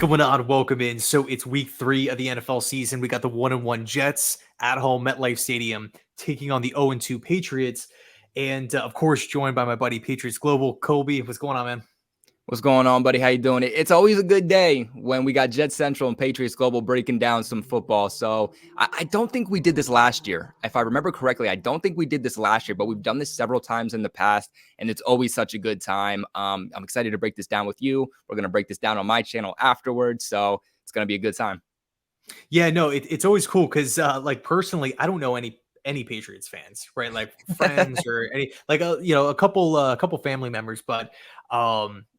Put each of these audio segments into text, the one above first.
going on? Welcome in. So it's week 3 of the NFL season. We got the 1-1 Jets at home, MetLife Stadium, taking on the 0-2 Patriots. And of course, joined by my buddy Patriots Global, Colby. What's going on, man? What's going on, buddy? How you doing? It's always a good day when we got Jetscentral and Patriots Global breaking down some football. So I don't think we did this last year. If I remember correctly, I don't think we did this last year, but we've done this several times in the past, and it's always such a good time. I'm excited to break this down with you. We're going to break this down on my channel afterwards, so it's going to be a good time. Yeah, no, it's always cool because, like, personally, I don't know any Patriots fans, right? Like friends or any, like, a couple family members, but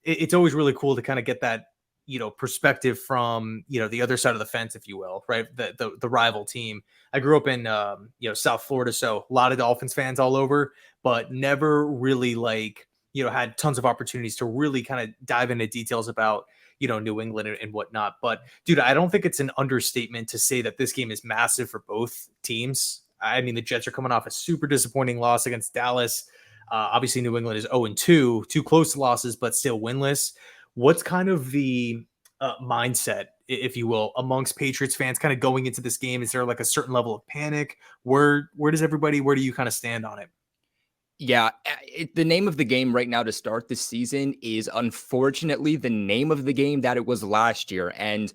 it's always really cool to kind of get that, perspective from, the other side of the fence, if you will, right? The rival team. I grew up in, South Florida, so a lot of Dolphins fans all over, but never really like, had tons of opportunities to really kind of dive into details about, New England and whatnot. But dude, I don't think it's an understatement to say that this game is massive for both teams. I mean, the Jets are coming off a super disappointing loss against Dallas. Obviously, New England is 0-2, two close losses, but still winless. What's kind of the mindset, if you will, amongst Patriots fans kind of going into this game? Is there like a certain level of panic? Where do you kind of stand on it? Yeah, the name of the game right now to start this season is unfortunately the name of the game that it was last year. And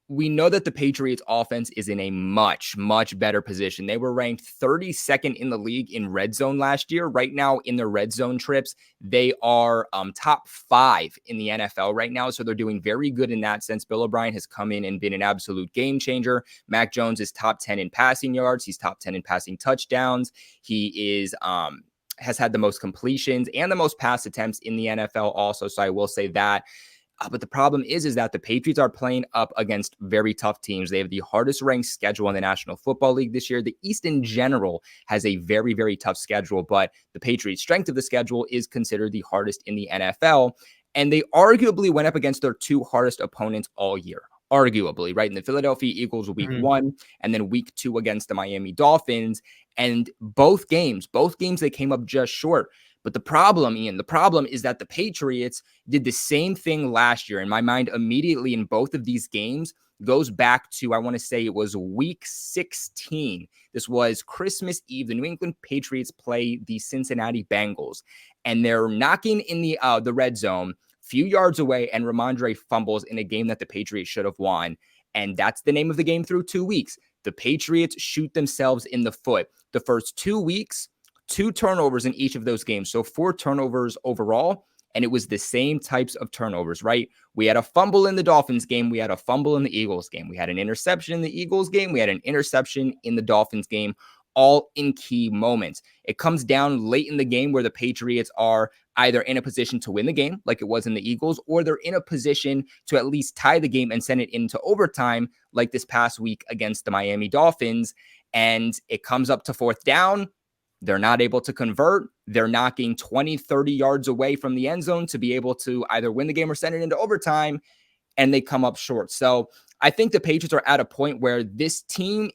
we know that the Patriots offense is in a much, much better position. They were ranked 32nd in the league in red zone last year. Right now in their red zone trips, they are top 5 in the NFL right now. So they're doing very good in that sense. Bill O'Brien has come in and been an absolute game changer. Mac Jones is top 10 in passing yards. He's top 10 in passing touchdowns. He is, has had the most completions and the most pass attempts in the NFL also. So I will say that. But the problem is that the Patriots are playing up against very tough teams. They have the hardest ranked schedule in the National Football League this year. The East in general has a very, very tough schedule, but the Patriots' strength of the schedule is considered the hardest in the NFL. And they arguably went up against their 2 hardest opponents all year. Arguably, right? In the Philadelphia Eagles week 1 and then week 2 against the Miami Dolphins. And both games, they came up just short. But the problem, Ian, is that the Patriots did the same thing last year. In my mind, immediately in both of these games goes back to, I want to say it was week 16. This was Christmas Eve. The New England Patriots play the Cincinnati Bengals, and they're knocking in the red zone, few yards away, and Ramondre fumbles in a game that the Patriots should have won. And that's the name of the game through 2 weeks. The Patriots shoot themselves in the foot. The first 2 weeks, 2 turnovers in each of those games. So 4 turnovers overall. And it was the same types of turnovers, right? We had a fumble in the Dolphins game. We had a fumble in the Eagles game. We had an interception in the Eagles game. We had an interception in the Dolphins game, all in key moments. It comes down late in the game where the Patriots are either in a position to win the game, like it was in the Eagles, or they're in a position to at least tie the game and send it into overtime, like this past week against the Miami Dolphins. And it comes up to 4th down. They're not able to convert. They're knocking 20, 30 yards away from the end zone to be able to either win the game or send it into overtime, and they come up short. So I think the Patriots are at a point where this team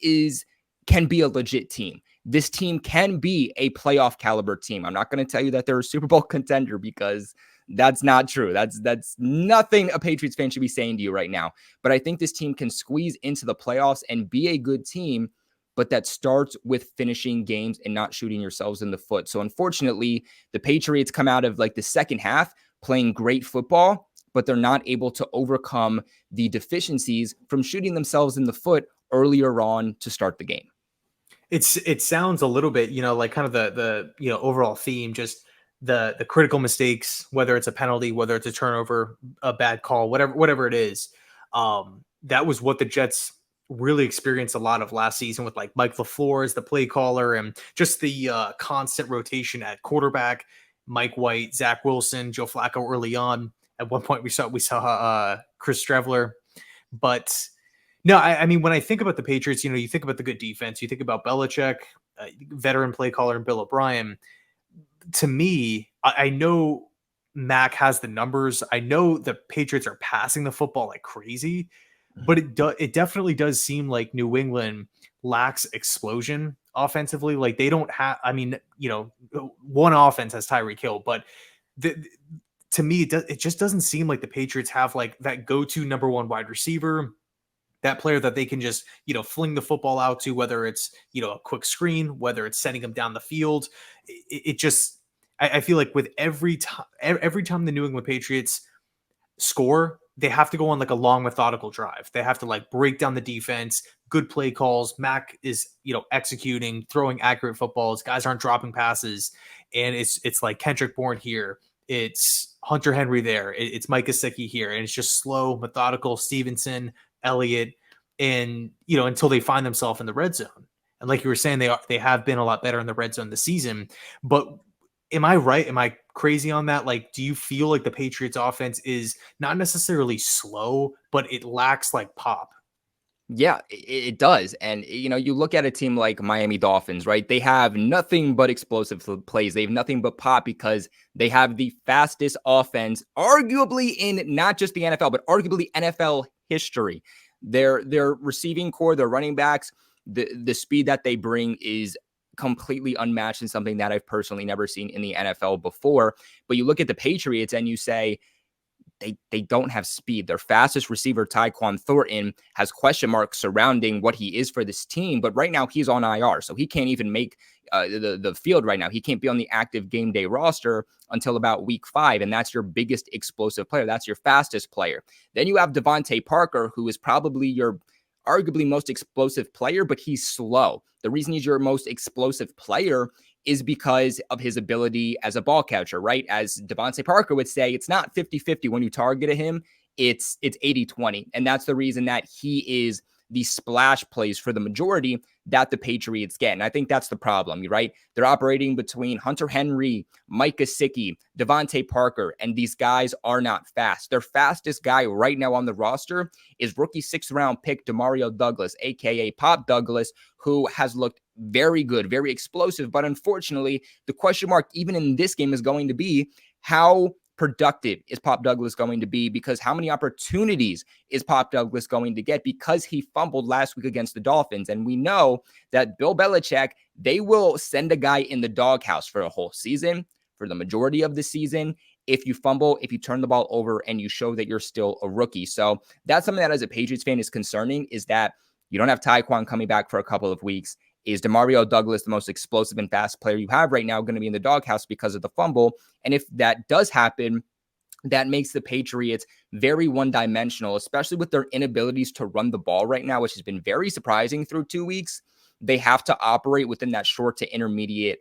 can be a legit team. This team can be a playoff caliber team. I'm not going to tell you that they're a Super Bowl contender because that's not true. That's nothing a Patriots fan should be saying to you right now. But I think this team can squeeze into the playoffs and be a good team, but that starts with finishing games and not shooting yourselves in the foot. So unfortunately, the Patriots come out of like the second half playing great football, but they're not able to overcome the deficiencies from shooting themselves in the foot earlier on to start the game. It sounds a little bit, like kind of the overall theme, just the critical mistakes, whether it's a penalty, whether it's a turnover, a bad call, whatever it is. That was what the Jets really experienced a lot of last season with like Mike LaFleur as the play caller and just the constant rotation at quarterback. Mike White, Zach Wilson, Joe Flacco early on. At one point we saw Chris Streveler, but no, I mean, when I think about the Patriots, you think about the good defense, you think about Belichick, veteran play caller, and Bill O'Brien. To me, I know Mac has the numbers. I know the Patriots are passing the football like crazy, but it definitely does seem like New England lacks explosion offensively. Like they don't have, I mean, one offense has Tyreek Hill, but to me, it just doesn't seem like the Patriots have like that go-to number one wide receiver, that player that they can just, fling the football out to, whether it's, a quick screen, whether it's sending them down the field. It just, I feel like with every time the New England Patriots score, they have to go on like a long methodical drive. They have to like break down the defense, good play calls. Mac is, executing, throwing accurate footballs. Guys aren't dropping passes. And it's like Kendrick Bourne here. It's Hunter Henry there. It's Mike Gesicki here. And it's just slow, methodical. Stevenson, Elliott, and until they find themselves in the red zone. And like you were saying, they have been a lot better in the red zone this season. But am I right? Am I crazy on that? Like, do you feel like the Patriots offense is not necessarily slow, but it lacks like pop? Yeah, it does. And, you look at a team like Miami Dolphins, right? They have nothing but explosive plays. They have nothing but pop because they have the fastest offense, arguably in not just the NFL, but arguably NFL history. Their receiving core, their running backs, the speed that they bring is completely unmatched and something that I've personally never seen in the NFL before. But you look at the Patriots and you say, they don't have speed. Their fastest receiver, Tyquan Thornton, has question marks surrounding what he is for this team. But right now he's on IR, so he can't even make the field right now. He can't be on the active game day roster until about week 5, and that's your biggest explosive player. That's your fastest player. Then you have Devontae Parker, who is probably your arguably most explosive player, but he's slow. The reason he's your most explosive player is because of his ability as a ball catcher, right? As Devontae Parker would say, it's not 50-50 when you target him, it's 80-20. And that's the reason that he is the splash plays for the majority that the Patriots get. And I think that's the problem, right? They're operating between Hunter Henry, Mike Gesicki, Devontae Parker, and these guys are not fast. Their fastest guy right now on the roster is rookie 6th-round pick Demario Douglas, a.k.a. Pop Douglas, who has looked very good, very explosive. But unfortunately, the question mark even in this game is going to be how productive is Pop Douglas going to be, because how many opportunities is Pop Douglas going to get, because he fumbled last week against the Dolphins. And we know that Bill Belichick, they will send a guy in the doghouse for a whole season, for the majority of the season, if you fumble, if you turn the ball over and you show that you're still a rookie. So that's something that as a Patriots fan is concerning, is that you don't have Tyquan coming back for a couple of weeks. Is Demario Douglas, the most explosive and fast player you have right now, going to be in the doghouse because of the fumble? And if that does happen, that makes the Patriots very one-dimensional, especially with their inabilities to run the ball right now, which has been very surprising through 2 weeks. They have to operate within that short to intermediate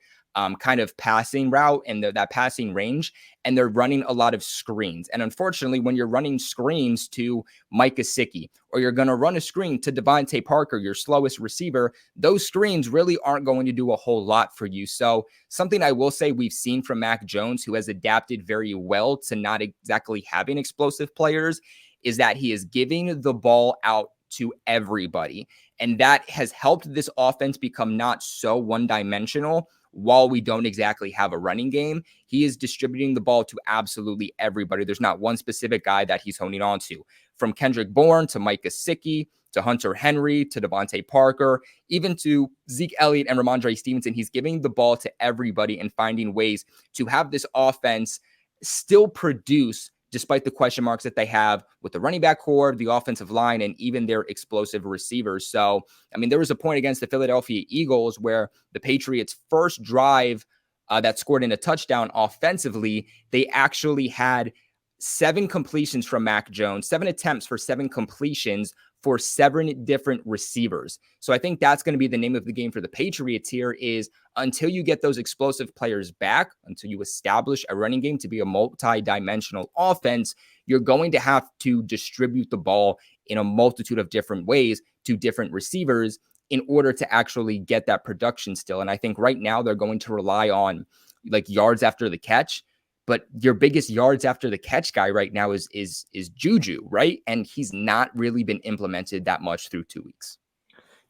kind of passing route and that passing range, and they're running a lot of screens. And unfortunately, when you're running screens to Mike Gesicki, or you're going to run a screen to Devontae Parker, your slowest receiver, those screens really aren't going to do a whole lot for you. So something I will say we've seen from Mac Jones, who has adapted very well to not exactly having explosive players, is that he is giving the ball out to everybody. And that has helped this offense become not so one-dimensional. While we don't exactly have a running game, he is distributing the ball to absolutely everybody. There's not one specific guy that he's honing on to. From Kendrick Bourne to Mike Gesicki to Hunter Henry to Devontae Parker, even to Zeke Elliott and Ramondre Stevenson, he's giving the ball to everybody and finding ways to have this offense still produce despite the question marks that they have with the running back core, the offensive line, and even their explosive receivers. So, I mean, there was a point against the Philadelphia Eagles where the Patriots' first drive that scored in a touchdown offensively, they actually had 7 completions from Mac Jones, 7 attempts for 7 completions for 7 different receivers. So I think that's going to be the name of the game for the Patriots here, is until you get those explosive players back, until you establish a running game to be a multi-dimensional offense, you're going to have to distribute the ball in a multitude of different ways to different receivers in order to actually get that production still. And I think right now they're going to rely on like yards after the catch. But your biggest yards after the catch guy right now is Juju, right? And he's not really been implemented that much through 2 weeks.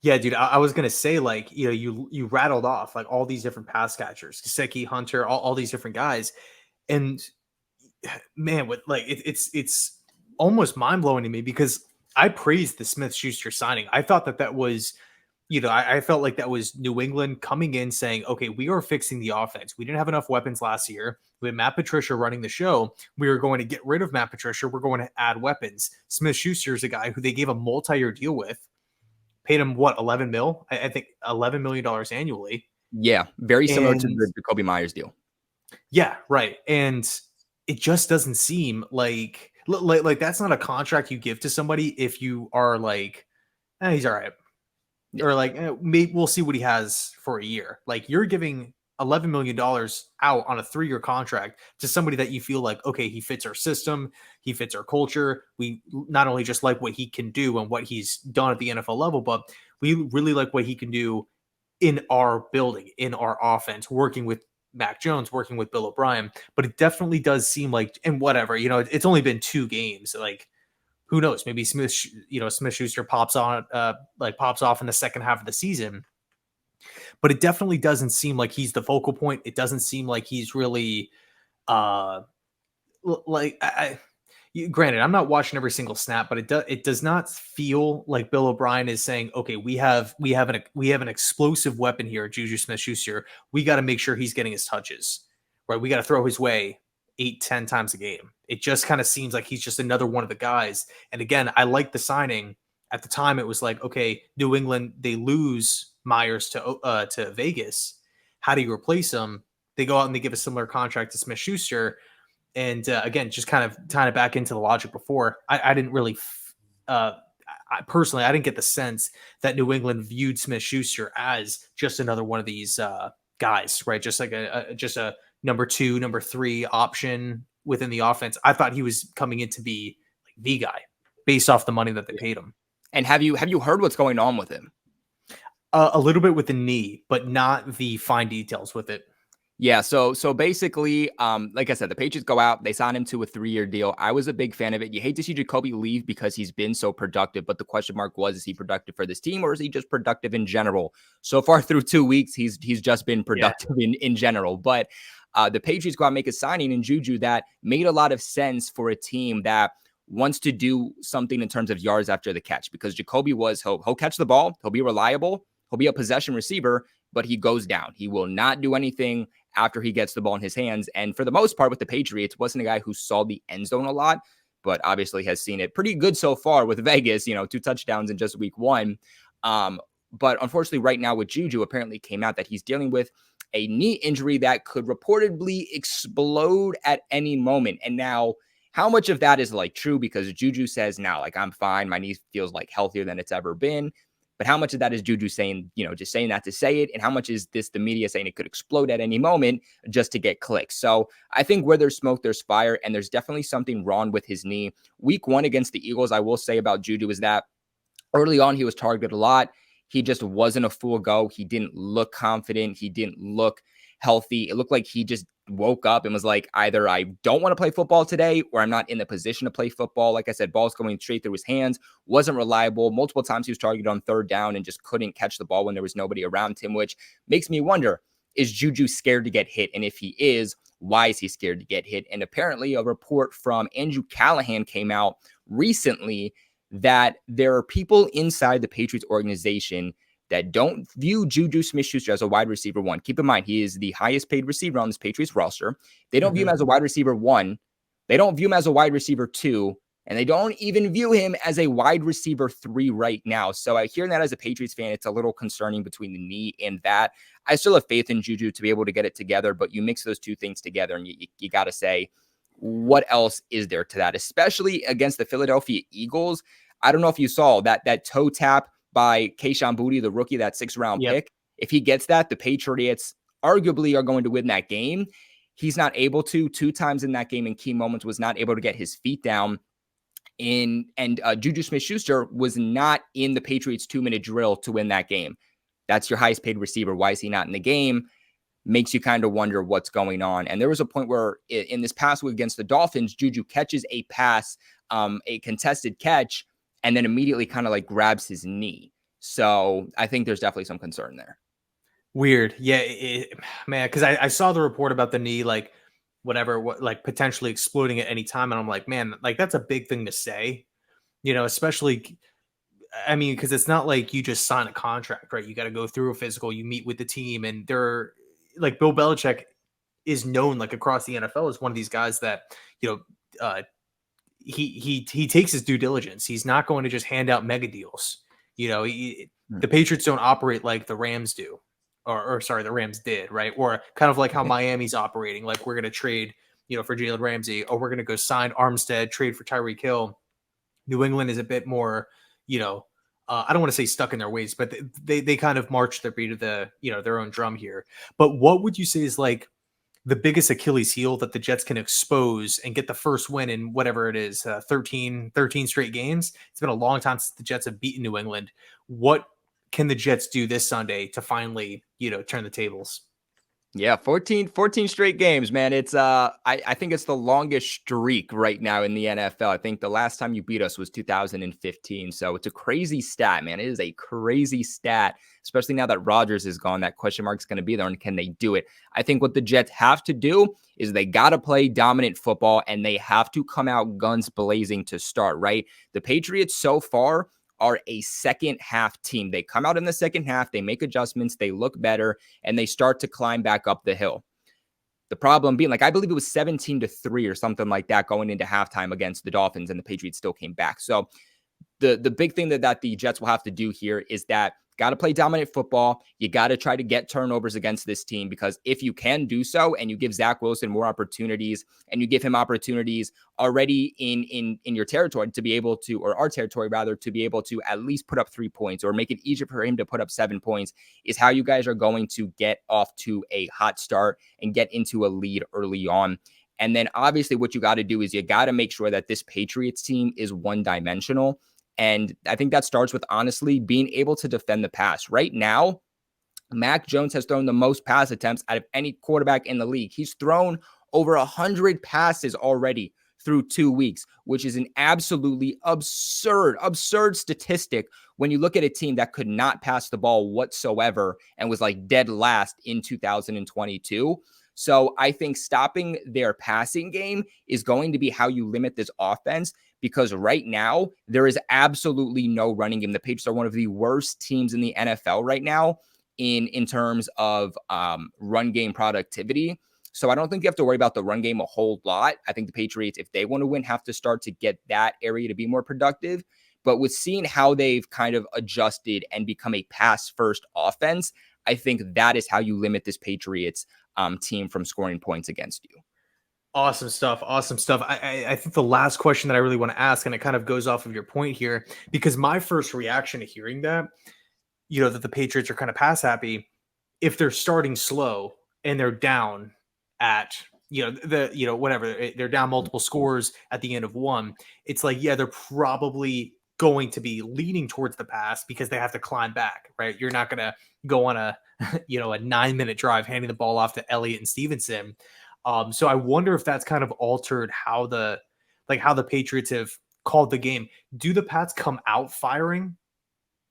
Yeah, dude, I was gonna say, like, you rattled off like all these different pass catchers, Gesicki, Hunter, all these different guys, and man, with like it's almost mind blowing to me, because I praised the Smith Schuster signing. I thought that was I felt like that was New England coming in saying, okay, we are fixing the offense. We didn't have enough weapons last year. We had Matt Patricia running the show. We were going to get rid of Matt Patricia. We're going to add weapons. Smith-Schuster is a guy who they gave a multi-year deal with, paid him what, 11 mil? I think $11 million annually. Yeah, very similar to And the Kobe Myers deal. yeah, right. And it just doesn't seem like that's not a contract you give to somebody if you are like, he's all right. Yeah. Or like, maybe we'll see what he has for a year. Like you're giving $11 million out on a 3-year contract to somebody that you feel like, okay, he fits our system, he fits our culture. We not only just like what he can do and what he's done at the NFL level, but we really like what he can do in our building, in our offense, working with Mac Jones, working with Bill O'Brien. But it definitely does seem like, and whatever, it's only been 2 games. Like, who knows? Maybe Smith-Schuster pops off in the second half of the season. But it definitely doesn't seem like he's the focal point. It doesn't seem like he's really, uh, like granted, I'm not watching every single snap, but it does not feel like Bill O'Brien is saying, okay, we have an explosive weapon here, Juju Smith-Schuster. We got to make sure he's getting his touches, right? We got to throw his way 8-10 times a game. It just kind of seems like he's just another one of the guys. And again, I like the signing. At the time, it was like, okay, New England, they lose Myers to Vegas. How do you replace him? They go out and they give a similar contract to Smith-Schuster. And again, just kind of tying it back into the logic before, I didn't really, personally, I didn't get the sense that New England viewed Smith-Schuster as just another one of these guys, right? Just like just a number 2, number 3 option within the offense. I thought he was coming in to be like the guy based off the money that they paid him. And have you heard what's going on with him? A little bit with the knee, but not the fine details with it. Yeah, so basically, like I said, the Patriots go out, they sign him to a 3-year deal. I was a big fan of it. You hate to see Jacoby leave because he's been so productive, but the question mark was, is he productive for this team or is he just productive in general? So far through 2 weeks, he's just been productive in general. But the Patriots go out and make a signing in Juju that made a lot of sense for a team that wants to do something in terms of yards after the catch, because Jacoby he'll catch the ball, he'll be reliable, he'll be a possession receiver, but he goes down. He will not do anything after he gets the ball in his hands. And for the most part with the Patriots, wasn't a guy who saw the end zone a lot, but obviously has seen it pretty good so far with Vegas, 2 touchdowns in just week 1. But unfortunately right now with Juju, apparently came out that he's dealing with a knee injury that could reportedly explode at any moment. And now how much of that is like true? Because Juju says now, like, I'm fine. My knee feels like healthier than it's ever been. But how much of that is Juju saying, just saying that to say it? And how much is this the media saying it could explode at any moment just to get clicks? So I think where there's smoke, there's fire. And there's definitely something wrong with his knee. Week 1 against the Eagles, I will say about Juju is that early on, he was targeted a lot. He just wasn't a full go. He didn't look confident. He didn't look healthy. It looked like he just woke up and was like, either I don't want to play football today or I'm not in the position to play football. Like I said, balls going straight through his hands, wasn't reliable. Multiple times he was targeted on 3rd down and just couldn't catch the ball when there was nobody around him, which makes me wonder, is Juju scared to get hit? And if he is, why is he scared to get hit? And apparently a report from Andrew Callahan came out recently that there are people inside the Patriots organization that don't view Juju Smith-Schuster as a wide receiver 1. Keep in mind, he is the highest paid receiver on this Patriots roster. They don't view him as a wide receiver 1. They don't view him as a wide receiver 2. And they don't even view him as a wide receiver 3 right now. So I hear that as a Patriots fan, it's a little concerning between the knee and that. I still have faith in Juju to be able to get it together, but you mix those 2 things together and you got to say, what else is there to that? Especially against the Philadelphia Eagles. I don't know if you saw that toe tap by Kayshon Boutte, the rookie, that 6th-round pick. If he gets that, the Patriots arguably are going to win that game. He's not able to. 2 times in that game in key moments was not able to get his feet down. And Juju Smith-Schuster was not in the Patriots 2-minute drill to win that game. That's your highest paid receiver. Why is he not in the game? Makes you kind of wonder what's going on. And there was a point where in this past week against the Dolphins, Juju catches a pass, a contested catch, and then immediately kind of like grabs his knee. So I think there's definitely some concern there. Weird. Yeah, man, because I saw the report about the knee, like like potentially exploding at any time. And I'm like, man, like that's a big thing to say, especially I mean, because it's not like you just sign a contract, right? You got to go through a physical, you meet with the team, and they're like Bill Belichick is known like across the NFL as one of these guys that, you know, he takes his due diligence. He's not going to just hand out mega deals. You know, Hmm. the Patriots don't operate like the Rams do, or sorry, the Rams did, right? Or kind of like how Miami's operating. Like we're going to trade, for Jalen Ramsey, or we're going to go sign Armstead, trade for Tyreek Hill. New England is a bit more, I don't want to say stuck in their ways, but they kind of march their beat of their own drum here. But what would you say is like the biggest Achilles heel that the Jets can expose and get the first win in whatever it is, 13 straight games? It's been a long time since the Jets have beaten New England. What can the Jets do this Sunday to finally, turn the tables? Yeah, 14 straight games, man. It's I think it's the longest streak right now in the NFL. I think the last time you beat us was 2015. So it's a crazy stat, man. It is a crazy stat, especially now that Rodgers is gone. That question mark is going to be there, and can they do it? I think what the Jets have to do is they got to play dominant football, and they have to come out guns blazing to start, right? The Patriots so far are a second half team. They come out in the second half, they make adjustments, they look better, and they start to climb back up the hill. The problem being, like, I believe it was 17-3 or something like that going into halftime against the Dolphins, and the Patriots still came back. So the big thing that the Jets will have to do here is that got to play dominant football. You got to try to get turnovers against this team, because if you can do so and you give Zach Wilson more opportunities and you give him opportunities already in your territory to be able to, or our territory rather, to be able to at least put up 3 points or make it easier for him to put up 7 points, is how you guys are going to get off to a hot start and get into a lead early on. And then obviously what you got to do is you got to make sure that this Patriots team is one-dimensional. And I think that starts with, honestly, being able to defend the pass. Right now, Mac Jones has thrown the most pass attempts out of any quarterback in the league. He's thrown over 100 passes already through 2 weeks, which is an absolutely absurd statistic when you look at a team that could not pass the ball whatsoever and was like dead last in 2022. So I think stopping their passing game is going to be how you limit this offense, because right now there is absolutely no running game. The Patriots are one of the worst teams in the NFL right now in terms of run game productivity. So I don't think you have to worry about the run game a whole lot. I think the Patriots, if they want to win, have to start to get that area to be more productive. But with seeing how they've kind of adjusted and become a pass-first offense, I think that is how you limit this Patriots team from scoring points against you. Awesome stuff. Awesome stuff. I think the last question that I really want to ask, and it kind of goes off of your point here, because my first reaction to hearing that, that the Patriots are kind of pass happy, if they're starting slow and they're down at, whatever, they're down multiple scores at the end of one, it's like, yeah, they're probably going to be leaning towards the pass because they have to climb back, right? You're not going to go on a, a 9-minute drive handing the ball off to Elliott and Stevenson. So I wonder if that's kind of altered how the Patriots have called the game. Do the Pats come out firing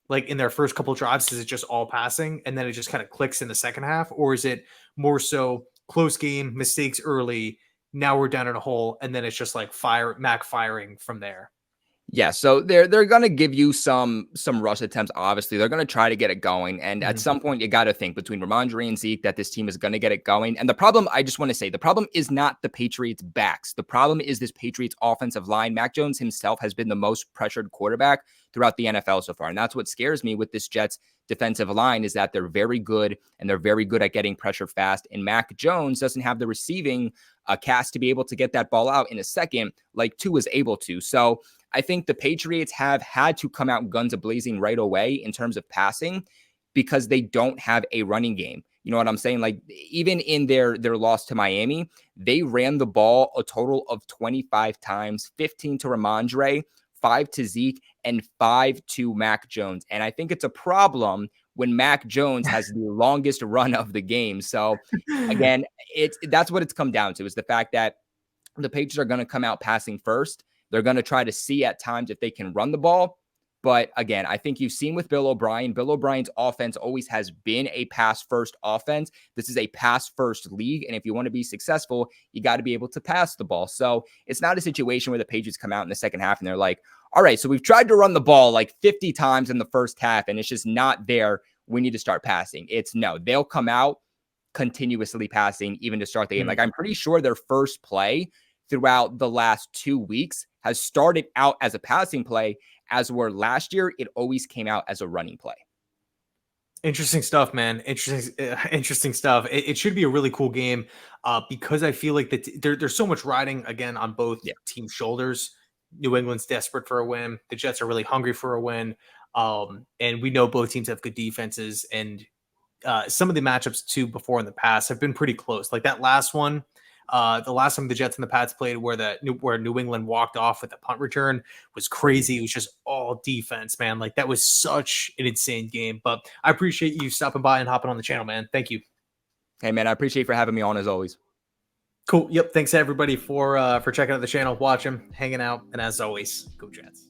like in their first couple drives? Is it just all passing and then it just kind of clicks in the second half? Or is it more so close game, mistakes early, now we're down in a hole, and then it's just like Mac firing from there? Yeah, so they're gonna give you some rush attempts. Obviously, they're gonna try to get it going, and at Mhm. some point, you got to think between Ramondre and Zeke that this team is gonna get it going. And the problem, I just want to say, the problem is not the Patriots' backs. The problem is this Patriots offensive line. Mac Jones himself has been the most pressured quarterback throughout the NFL so far, and that's what scares me with this Jets defensive line, is that they're very good and they're very good at getting pressure fast. And Mac Jones doesn't have the receiving cast to be able to get that ball out in a second like Tua is able to. So I think the Patriots have had to come out guns a-blazing right away in terms of passing, because they don't have a running game. You know what I'm saying? Like, even in their loss to Miami, they ran the ball a total of 25 times, 15 to Ramondre, 5 to Zeke, and 5 to Mac Jones. And I think it's a problem when Mac Jones has the longest run of the game. So again, that's what it's come down to, is the fact that the Patriots are going to come out passing first. They're going to try to see at times if they can run the ball. But again, I think you've seen with Bill O'Brien, Bill O'Brien's offense always has been a pass-first offense. This is a pass-first league. And if you want to be successful, you got to be able to pass the ball. So it's not a situation where the Patriots come out in the second half and they're like, all right, so we've tried to run the ball like 50 times in the first half and it's just not there. We need to start passing. It's no, they'll come out continuously passing even to start the game. Like I'm pretty sure their first play throughout the last 2 weeks has started out as a passing play, as were last year, it always came out as a running play. Interesting stuff, man. Interesting stuff. It should be a really cool game because I feel like that there's so much riding again on both Yeah. teams' shoulders. New England's desperate for a win. The Jets are really hungry for a win. And we know both teams have good defenses, and some of the matchups too before in the past have been pretty close. Like that last one, the last time the Jets and the Pats played, where New England walked off with a punt return was crazy. It was just all defense, man. Like that was such an insane game. But I appreciate you stopping by and hopping on the channel, man. Thank you. Hey man, I appreciate you for having me on as always. Cool. Yep. Thanks everybody for checking out the channel, watching, hanging out, and as always, go Jets.